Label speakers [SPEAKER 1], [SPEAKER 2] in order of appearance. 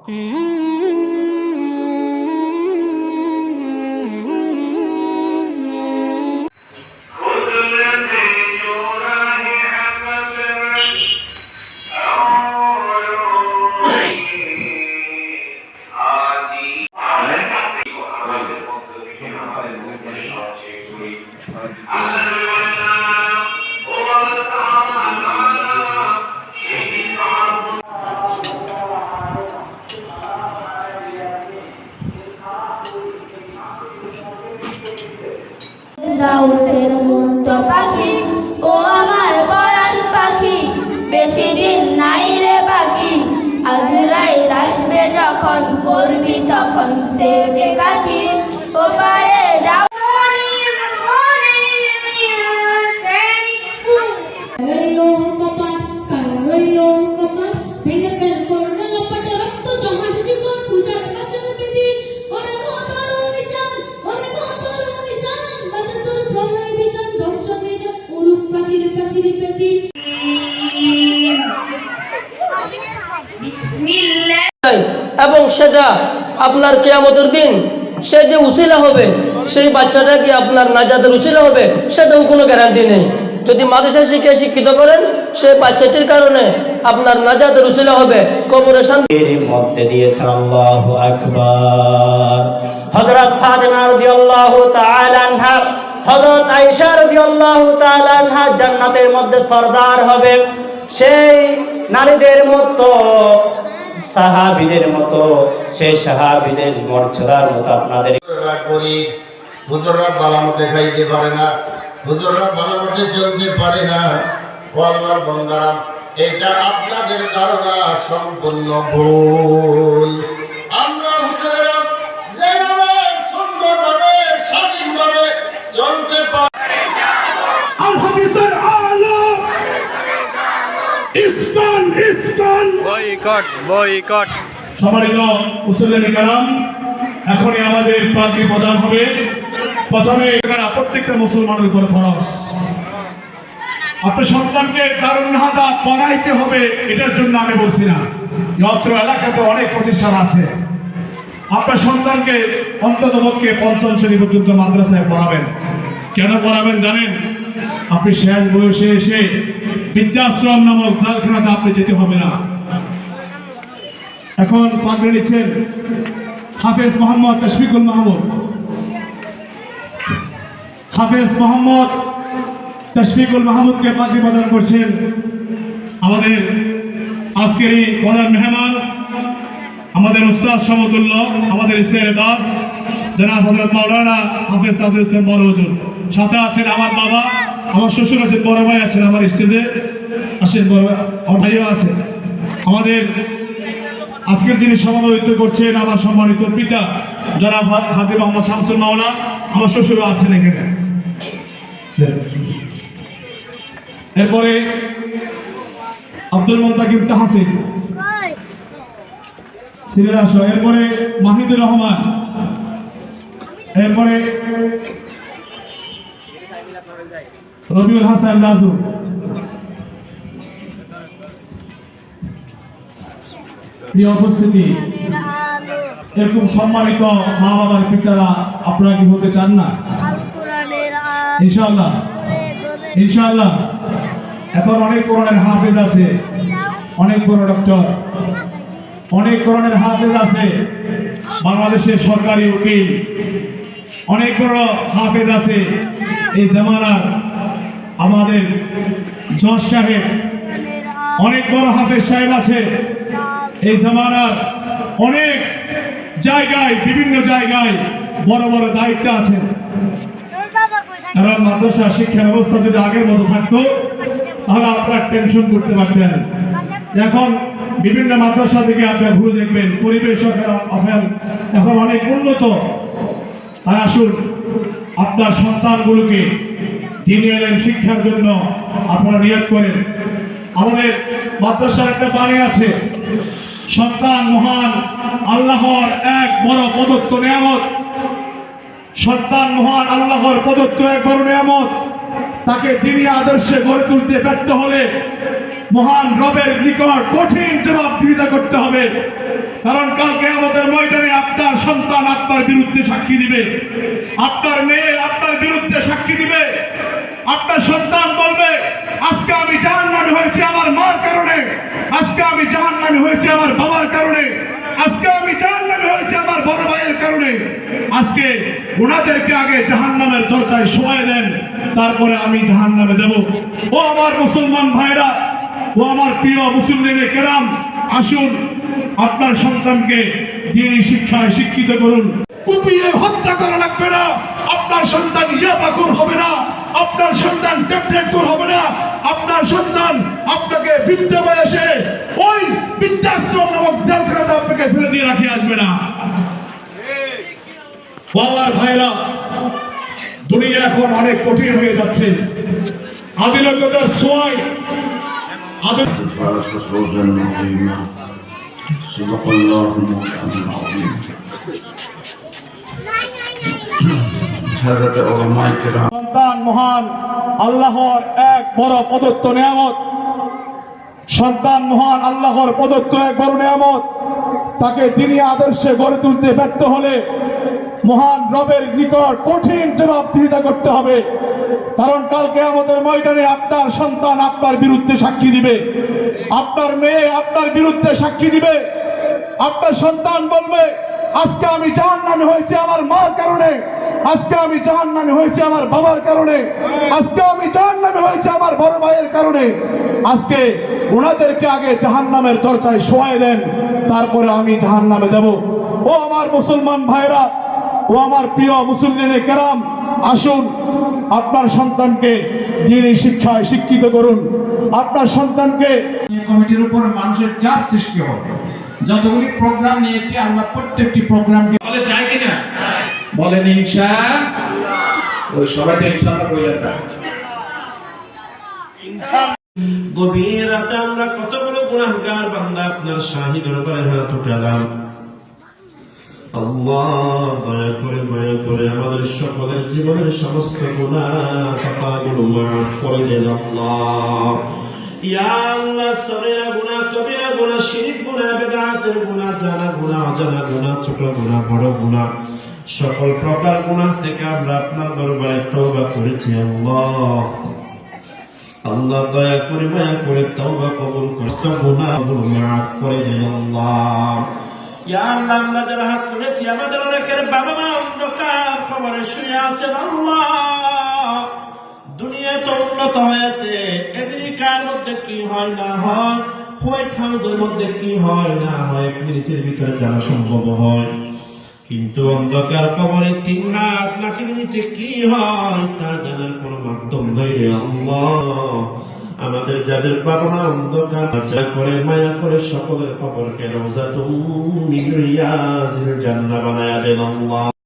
[SPEAKER 1] লাউসের মুক্ত পাখি ও আমার পরাণ পাখি, বেশি দিন নাই রে বাকি। আজরাইল আসবে যখন করবি তখন সে বেকাকি। ও পারে যাও
[SPEAKER 2] এবং সেটা আপনার কিয়ামতের দিন সে যে উসিলা হবে, সেই বাচ্চাটা কি আপনার নাজাতের উসিলা হবে, সেটাও কোনো গ্যারান্টি নেই। যদি মাদ্রাসা শিখে শিক্ষিত করেন, সেই বাচ্চাটির কারণে আপনার নাজাতের উসিলা হবে, কবরে শান্তির
[SPEAKER 3] মধ্যে দিয়েছেন। আল্লাহু আকবার। হযরত ফাতিমা রাদিয়াল্লাহু তাআলা আনহা, হযরত আয়েশা রাদিয়াল্লাহু তাআলা আনহা জান্নাতের মধ্যে সরদার হবে। সেই নারীদের মতো, সাহাবীদের মতো, সেই সাহাবীদের মর্যাদার মতো আপনাদের
[SPEAKER 4] হুজুররা বালামতে খাইতে পারে না, হুজুররা বালামতে চলতে পারে না। ও আল্লাহর বান্দারা, এটা আপনাদের ধারণা সম্পূর্ণ ভুল। আমরা হুজুরেরা যেভাবে সুন্দরভাবে স্বাধীনভাবে চলতে পারি, আল হাদিসের আলো ইসকন ইসকন
[SPEAKER 5] বয়কট বয়কট।
[SPEAKER 4] সম্মানিত মুসল্লিয়ানে কেরাম, এখনই আমাদের পাগড়ি প্রদান হবে। প্রথমে প্রত্যেকটা মুসলমানের উপর ফরজ। আপনার সন্তানকে দারুন নাহাজা পড়াইতে হবে, এটার জন্য আমি বলছি না। অত্র এলাকাতে অনেক প্রতিষ্ঠান আছে। আপনার সন্তানকে অন্ততপক্ষে ৫ম শ্রেণী পর্যন্ত মাদ্রাসায় পড়াবেন। কেন পড়াবেন জানেন? আপনি শেষ বয়সে এসে বৃদ্ধাশ্রম নামক জালখানাতে আপনি যেতে হবে না। এখন পাগড়ি নিচ্ছেন হাফেজ মোহাম্মদ তশফিকুল মাহমুদ। হাফেজ মোহাম্মদ তশফিকুল মাহমুদকে পাগড়ি প্রদান করছেন আমাদের আজকের এই প্রধান মেহমান, আমাদের উস্তাদ সমতুল্য, আমাদের ইসরায়েল দাস জনাব হযরত মাওলানা হাফেজ তাজুল ইসলাম বড় হুজুর। সাথে আছেন আমার বাবা, আমার শ্বশুর আছেন, বড় ভাই আছেন আমার স্টেজে আসেন, বড় ভাইও আছে। আমাদের আজকের যিনি সভাপতিত্ব করছেন আমার সম্মানিত পিতা জনাব হাজী মোহাম্মদ শামসুল মাওলা, আমার শ্বশুরও আছেন এখানে। এরপরে আব্দুল মুত্তাকিব তাহসিন সিরিয়াল আসো। এরপরে মাহিদুর রহমান, এরপরে রবিউল হাসান রাজু। প্রিয় উপস্থিতি, এরকম সম্মানিত মা বাবার পিতারা আপনারা কি হতে চান না? ইনশাআল্লাহ ইনশাআল্লাহ। এখন অনেক কোরআনের হাফেজ আছে, অনেক বড় ডক্টর, অনেক কোরআনের হাফেজ আছে, বাংলাদেশের সরকারি উকিল, অনেক বড় হাফেজ আছে। এই জামানার আমাদের জজ সাহেব, অনেক বড় হাফেজ সাহেব আছে। এই জামানার অনেক জায়গায়, বিভিন্ন জায়গায় বড় বড় দায়িত্ব আছে। কারণ মাদ্রাসা শিক্ষা ব্যবস্থা যদি আগের মতো থাকতো তাহলে আপনারা টেনশন করতে পারতেন। এখন বিভিন্ন মাদ্রাসা থেকে আপনারা ঘুরে দেখবেন, পরিবেশ এখন অনেক উন্নত। তাই আসুন আপনার সন্তানগুলোকে দ্বীনি ইলম শিক্ষার জন্য আপনারা নিয়োগ করেন। আমাদের মাদ্রাসার একটা বাণী আছে, সন্তান মহান আল্লাহর এক বড় প্রদত্ত নিয়ামত। সন্তান মহান আল্লাহর প্রদত্ত এক বড় নিয়ামত। তাকে দ্বীনি আদর্শে গড়ে তুলতে ব্যর্থ হলে মহান রবের নিকট কঠিন জবাবদিহিতা করতে হবে। কারণ কালকে আমাদের ময়দানে আপনার সন্তান আপনার বিরুদ্ধে সাক্ষী দিবে, আপনার মেয়ে আপনার বিরুদ্ধে সাক্ষী দিবে। আপনার সন্তান বলবে, আজকে আমি জাহান্নামী হয়েছি আমার মার কারণে, আজকে আমি জাহান্নামী হয়েছি আমার বাবার কারণে, আজকে আমি জাহান্নামী হয়েছি আমার বড় ভাইয়ের কারণে। আজকে ওনাদেরকে আগে জাহান্নামের দরজায় শোয়ায় দেন, তারপরে আমি জাহান্নামে যাব। ও আমার মুসলমান ভাইরা, ও আমার প্রিয় মুসলিম কেরাম, আসুন আপনার সন্তানকে দ্বীনি শিক্ষায় শিক্ষিত করুন। কুপিয়ে হত্যা করা লাগবে না, আপনার সন্তান ইয়াবাখোর হবে না, আপনার সন্তান ট্যাবলেটখোর হবে না, আপনার সন্তান আপনাকে বৃদ্ধ বয়সে ওই বৃদ্ধাশ্রম নামক জেলখানাতে আপনাকে ফেলে দিয়ে রাখে আসবে না। বাবার ভাইরা, দুনিয়া এখন অনেক কঠিন হয়ে যাচ্ছে। আধুনিকতার ছোঁয়ায়
[SPEAKER 6] فوزا عظيما صدق الله مولانا العظيم حضرت علماء کرام
[SPEAKER 4] সন্তান মহান আল্লাহর এক বড় প্রদত্ত নিয়ামত। সন্তান মহান আল্লাহর প্রদত্ত এক বড় নিয়ামত। তাকে তিনি আদর্শে গড়ে তুলতে ব্যর্থ হলে মহান রবের নিকট কঠিন জবাবদিহিতা করতে হবে। কারণ কালকে আমাদের ময়দানে আপনার সন্তান আপনার বিরুদ্ধে সাক্ষী দিবে, আপনার মেয়ে আপনার বিরুদ্ধে সাক্ষী দিবে। আপনার সন্তান বলবে, আজকে আমি জাহান্নামী হয়েছি আমার মার কারণে, আজকে আমি জাহান্নামী হয়েছি আমার বাবার কারণে, আজকে আমি জাহান্নামী হয়েছি আমার বড় ভাইয়ের কারণে। আজকে ওনাদেরকে আগে জাহান্নামের দরজায় শোয়ায় দেন, তারপরে আমি জাহান্নামে যাব। ও আমার মুসলমান ভাইরা, ও আমার প্রিয় মুসলিম কেরাম, আসুন আপনার সন্তানকে দ্বীনি শিক্ষায় শিক্ষিত করুন। আপনার সন্তানকে
[SPEAKER 7] কমিটির উপর মানুষের চাপ সৃষ্টি হয়। যতগুলি প্রোগ্রাম নিয়েছি আমরা প্রত্যেকটি প্রোগ্রামকে বলে চাই কিনা বলেন ইনশাআল্লাহ। ওই সবাই তো ইনশাআল্লাহ বললেন না।
[SPEAKER 8] গভীর রাতে আমরা কতগুলো গুনাহগার বান্দা আপনার শাহী দরবারে হাত উঠালাম। আল্লাহ দয়া করে মায়া করে আমাদের সকলের জীবনের সমস্ত গুনাহ খাতাগুলো মাফ করে দেন আল্লাহ। ইয়া আল্লাহ, সগীরা গুনাহ, কবিরা গুনাহ, শিরক গুনাহ, বিদআতের গুনাহ, জানা গুনাহ, অজানা গুনাহ, ছোট গুনাহ, বড় গুনাহ, সকল প্রকার গুনাহ থেকে আমরা আপনার দরবারে তওবা করেছি আল্লাহ। আল্লাহ দয়া করে মায়া করে তওবা কবুল করতে গুনাহগুলো মাফ করে দেন আল্লাহ। ইয়া আল্লাহ, আমরা যারা হাত তুলেছি আমাদের অনেকের বাবা মা অন্ধকার কবরে শুয়ে আছেন আল্লাহ। দুনিয়া তো উন্নত হয়েছে, আমেরিকার মধ্যে কি হয় না হয়, হোয়াইট হাউসের মধ্যে কি হয় না হয়, 1 মিনিটের ভিতরে জানা সম্ভব হয়। কিন্তু অন্ধকার কবরে 3 হাত মাটির নিচে কি হয় তা জানার কোন মাধ্যম নেই আল্লাহ। আমাদের যাদের বাবা মা অন্ধকার, আচ্ছা করে মায়া করে সকলের কবরকে রওজাতুম মিন রিয়াজিল জান্নাহ বানায়া দেন আল্লাহ।